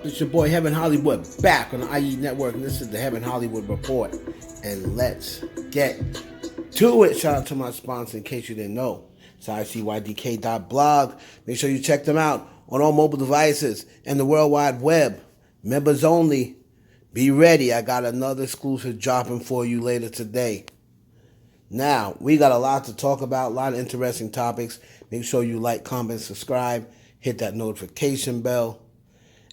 up? It's your boy Heaven Hollywood back on the IE Network, and this is the Heaven Hollywood Report. And let's get to it. Shout out to my sponsor in case you didn't know. It's icydk.blog. Make sure you check them out on all mobile devices and the World Wide Web. Members only. Be ready. I got another exclusive dropping for you later today. Now, we got a lot to talk about, a lot of interesting topics. Make sure you like, comment, subscribe, hit that notification bell.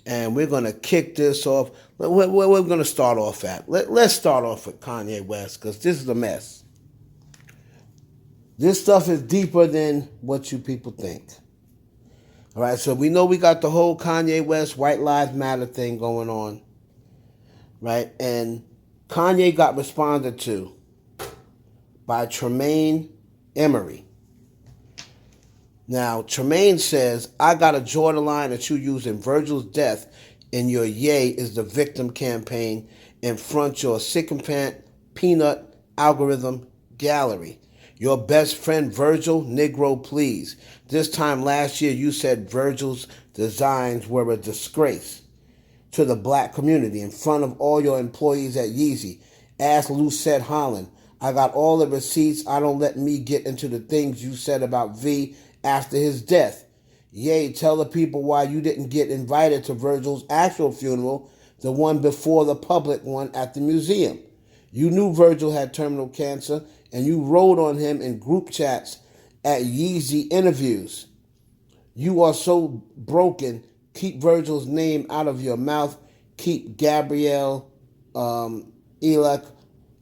And we're going to kick this off. Where we're going to start off at. Let's start off with Kanye West, because this is a mess. This stuff is deeper than what you people think. All right, so we know we got the whole Kanye West White Lives Matter thing going on. Right? And Kanye got responded to by Tremaine Emory. Now, Tremaine says, I gotta draw the line at you using Virgil's death in your Ye is the victim campaign in front your sycophant peanut algorithm gallery. Your best friend Virgil, Negro, please. This time last year, you said Virgil's designs were a disgrace to the black community in front of all your employees at Yeezy. Ask Lucette Holland. I got all the receipts. I don't let me get into the things you said about V after his death. Yay, tell the people why you didn't get invited to Virgil's actual funeral, the one before the public one at the museum. You knew Virgil had terminal cancer, and you wrote on him in group chats at Yeezy interviews. You are so broken. Keep Virgil's name out of your mouth. Keep Gabrielle Elec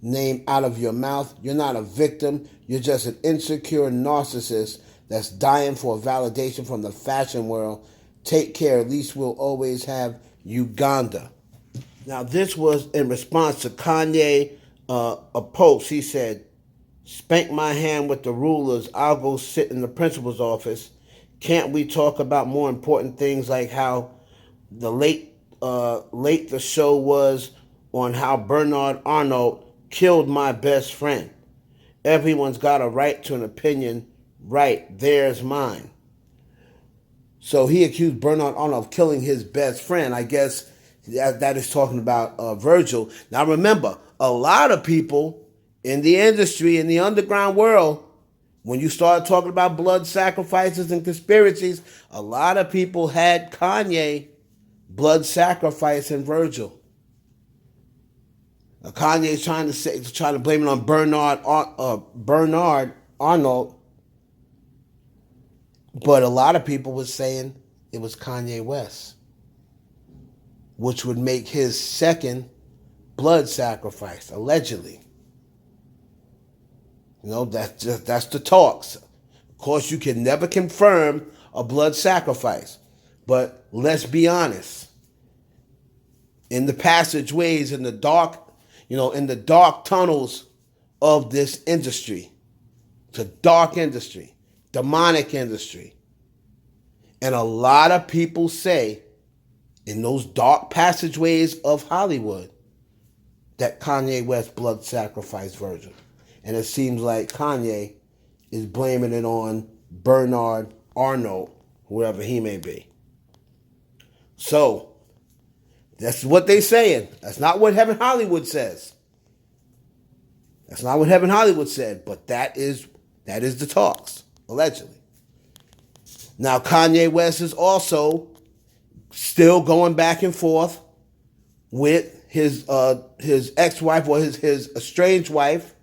name out of your mouth. You're not a victim. You're just an insecure narcissist that's dying for validation from the fashion world. Take care. At least we'll always have Uganda. Now, this was in response to Kanye, a post. He said, spank my hand with the rulers. I'll go sit in the principal's office. Can't we talk about more important things like how late the show was on how Bernard Arnault killed my best friend? Everyone's got a right to an opinion. Right, there's mine. So he accused Bernard Arnault of killing his best friend. I guess that is talking about Virgil. Now remember, a lot of people in the industry, in the underground world, when you start talking about blood sacrifices and conspiracies, a lot of people had Kanye blood sacrificing Virgil. Now, Kanye's trying to blame it on Bernard Arnault, but a lot of people were saying it was Kanye West, which would make his second blood sacrifice, allegedly. You know, that's the talks. Of course, you can never confirm a blood sacrifice. But let's be honest. In the passageways, in the dark tunnels of this industry, it's a dark industry, demonic industry. And a lot of people say in those dark passageways of Hollywood that Kanye West blood sacrificed Virgil. And it seems like Kanye is blaming it on Bernard Arnault, whoever he may be. So, that's what they're saying. That's not what Heaven Hollywood says. That's not what Heaven Hollywood said, but that is the talks, allegedly. Now, Kanye West is also still going back and forth with his ex-wife or his estranged wife,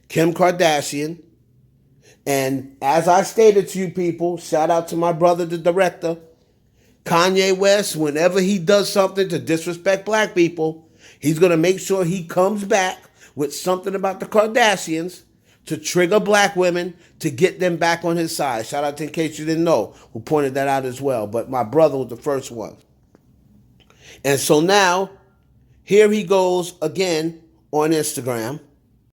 Kim Kardashian. And as I stated to you people, shout out to my brother, the director, Kanye West, whenever he does something to disrespect black people, he's going to make sure he comes back with something about the Kardashians to trigger black women to get them back on his side. Shout out to, in case you didn't know, who pointed that out as well. But my brother was the first one. And so now, here he goes again on Instagram.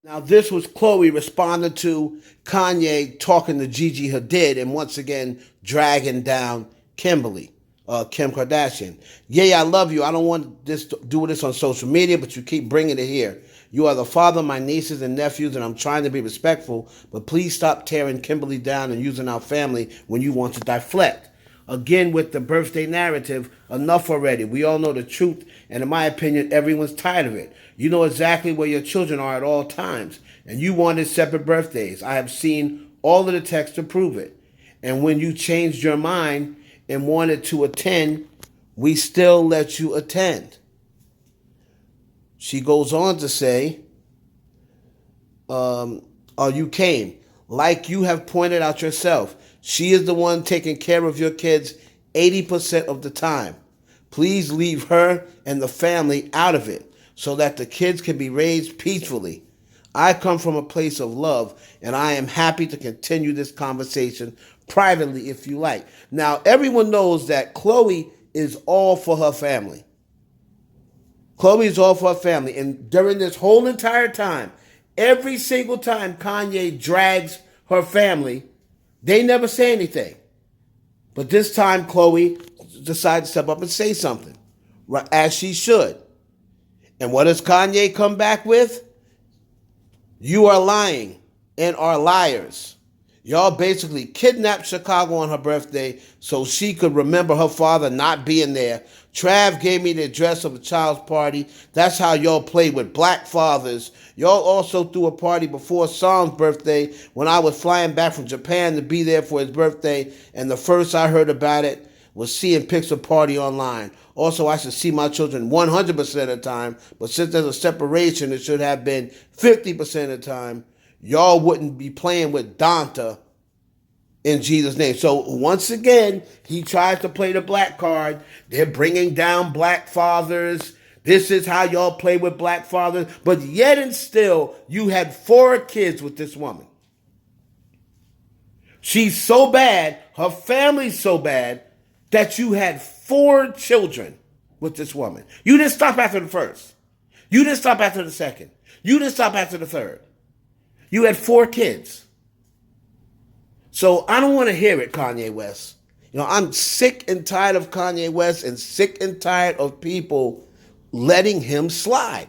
Now, this was Khloe responding to Kanye talking to Gigi Hadid and once again dragging down Kim Kardashian. Yeah, I love you. I don't want to do this on social media, but you keep bringing it here. You are the father of my nieces and nephews, and I'm trying to be respectful, but please stop tearing Kimberly down and using our family when you want to deflect. Again, with the birthday narrative, enough already. We all know the truth, and in my opinion, everyone's tired of it. You know exactly where your children are at all times, and you wanted separate birthdays. I have seen all of the text to prove it. And when you changed your mind and wanted to attend, we still let you attend. She goes on to say, you came. Like you have pointed out yourself, she is the one taking care of your kids 80% of the time. Please leave her and the family out of it so that the kids can be raised peacefully. I come from a place of love, and I am happy to continue this conversation privately if you like. Now, everyone knows that Khloe is all for her family. Khloe is all for her family. And during this whole entire time, every single time Kanye drags her family, they never say anything. But this time, Khloe decided to step up and say something, as she should. And what does Kanye come back with? You are lying and are liars. Y'all basically kidnapped Chicago on her birthday so she could remember her father not being there. Trav gave me the address of a child's party. That's how y'all play with black fathers. Y'all also threw a party before Sam's birthday when I was flying back from Japan to be there for his birthday, and the first I heard about it was seeing pics of party online. Also, I should see my children 100% of the time, but since there's a separation, it should have been 50% of the time. Y'all wouldn't be playing with Donta in Jesus' name. So once again, he tries to play the black card. They're bringing down black fathers. This is how y'all play with black fathers. But yet and still, you had 4 kids with this woman. She's so bad, her family's so bad, that you had 4 children with this woman. You didn't stop after the first. You didn't stop after the second. You didn't stop after the third. You had 4 kids. So I don't want to hear it, Kanye West. You know, I'm sick and tired of Kanye West and sick and tired of people letting him slide.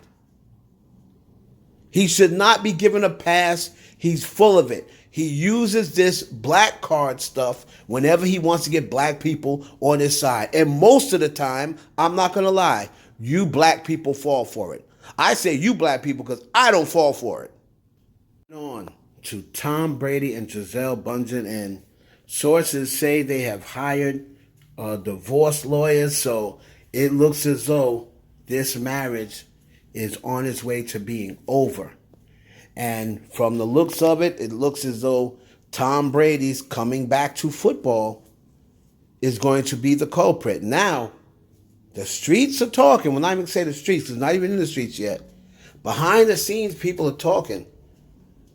He should not be given a pass. He's full of it. He uses this black card stuff whenever he wants to get black people on his side. And most of the time, I'm not going to lie, you black people fall for it. I say you black people because I don't fall for it. On to Tom Brady and Gisele Bündchen, and sources say they have hired divorce lawyers, so it looks as though this marriage is on its way to being over. And from the looks of it, it looks as though Tom Brady's coming back to football is going to be the culprit. Now, the streets are talking. When I even say the streets, it's not even in the streets yet. Behind the scenes, people are talking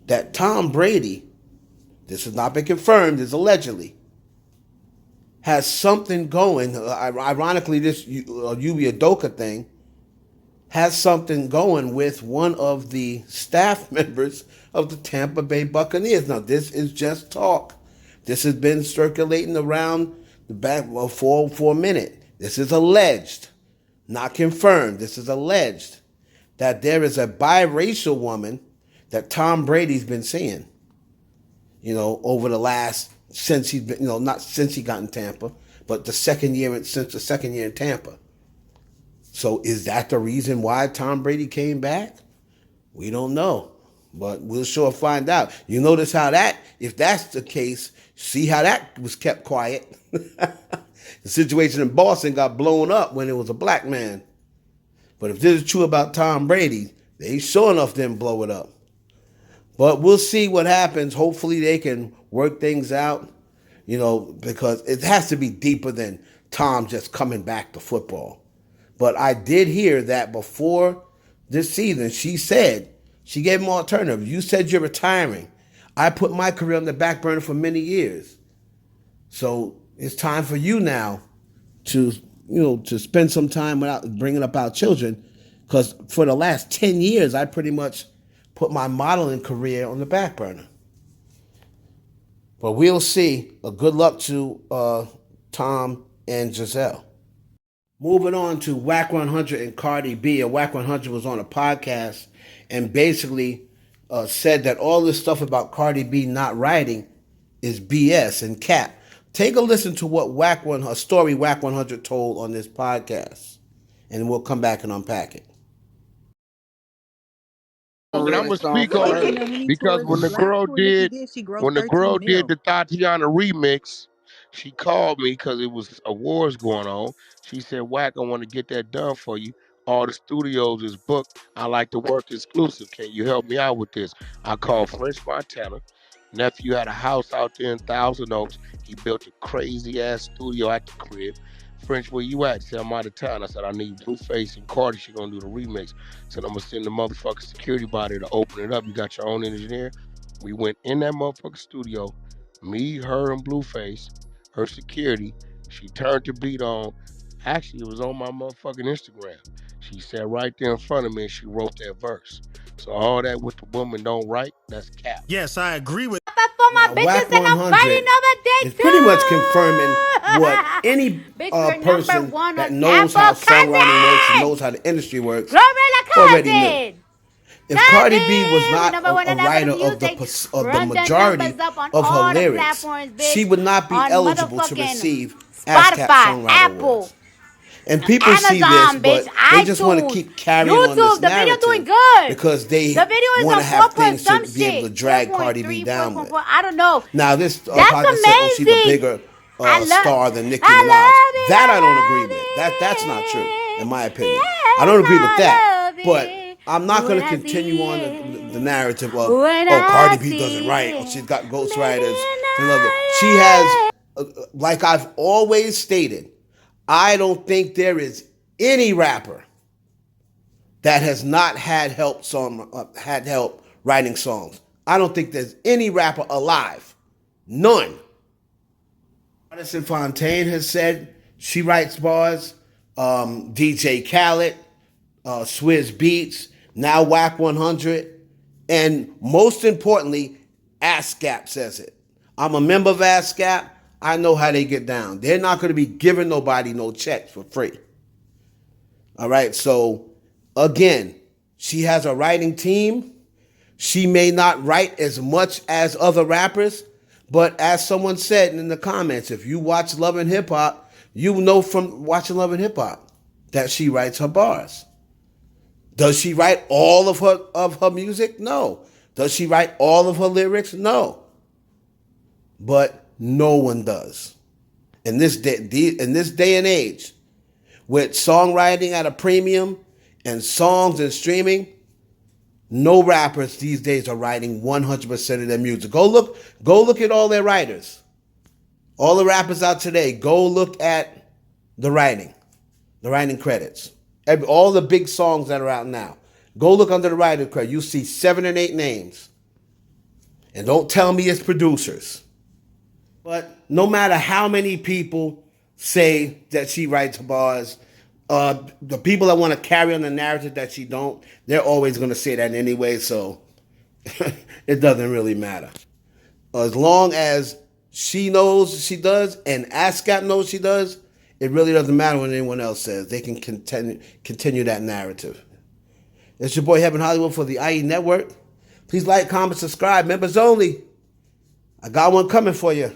that Tom Brady, this has not been confirmed, is allegedly, has something going. Ironically, this Yubi Adoka thing has something going with one of the staff members of the Tampa Bay Buccaneers. Now, this is just talk. This has been circulating around the back for a minute. This is alleged, not confirmed. This is alleged that there is a biracial woman that Tom Brady's been seeing, you know, over the last, since he's been, you know, not since he got in Tampa, but since the second year in Tampa. So is that the reason why Tom Brady came back? We don't know, but we'll sure find out. You notice how if that's the case, see how that was kept quiet. The situation in Boston got blown up when it was a black man. But if this is true about Tom Brady, they sure enough didn't blow it up. But we'll see what happens. Hopefully they can work things out, you know, because it has to be deeper than Tom just coming back to football. But I did hear that before this season, she gave him an alternative. You said you're retiring. I put my career on the back burner for many years. So it's time for you now to spend some time without bringing up our children. Because for the last 10 years, I pretty much put my modeling career on the back burner. But we'll see. Good luck to Tom and Gisele. Moving on to Wack 100 and Cardi B. Wack 100 was on a podcast and basically said that all this stuff about Cardi B not writing is BS and cap. Take a listen to what a story Wack 100 told on this podcast, and we'll come back and unpack it. And I'm gonna speak on it because when the girl did the Tatiana remix, she called me because it was awards going on. She said, "Wack, I want to get that done for you. All the studios is booked. I like to work exclusive. Can you help me out with this?" I called French Montana. Nephew had a house out there in Thousand Oaks. He built a crazy ass studio at the crib. French, where you at? He said, I'm out of town. I said, I need Blueface and Cardi. She gonna do the remix. Said, I'm gonna send the motherfucking security body to open it up. You got your own engineer. We went in that motherfucking studio. Me, her, and Blueface. Her security. She turned the beat on. Actually, it was on my motherfucking Instagram. She sat right there in front of me and she wrote that verse. So all that with the woman don't write, that's cap. Yes, I agree with. For my bitches and I'm fighting over day is pretty much confirming what any person that knows how songwriting works and knows how the industry works already knew. If Cardi B was not a writer of the majority of her lyrics, she would not be eligible to receive ASCAP Songwriter Awards. And people see this, but they just want to keep carrying on this narrative because they want to have things to be able to drag Cardi B down with. I don't know. Now this podcast said, "Oh, she's a bigger star than Nicki Minaj." That I don't agree with. That's not true, in my opinion. I don't agree with that. But I'm not going to continue on the narrative of, oh, Cardi B doesn't write, or she's got ghostwriters. She has, like I've always stated, I don't think there is any rapper that has not had help writing songs. I don't think there's any rapper alive. None. Madison Fontaine has said she writes bars. DJ Khaled, Swizz Beats, now Wack 100, and most importantly, ASCAP says it. I'm a member of ASCAP. I know how they get down. They're not going to be giving nobody no checks for free. All right, so again, she has a writing team. She may not write as much as other rappers, but as someone said in the comments, if you watch Love and Hip Hop, you know from watching Love and Hip Hop that she writes her bars. Does she write all of her music? No. Does she write all of her lyrics? No. But no one does. In this day and age, with songwriting at a premium and songs and streaming, no rappers these days are writing 100% of their music. Go look at all their writers. All the rappers out today, go look at the writing credits. All the big songs that are out now. Go look under the writing credit. You see 7 and 8 names. And don't tell me it's producers. But no matter how many people say that she writes bars, the people that want to carry on the narrative that she don't, they're always going to say that anyway, so it doesn't really matter. As long as she knows she does and ASCAP knows she does, it really doesn't matter what anyone else says. They can continue that narrative. It's your boy Heaven Hollywood for the IE Network. Please like, comment, subscribe. Members only. I got one coming for you.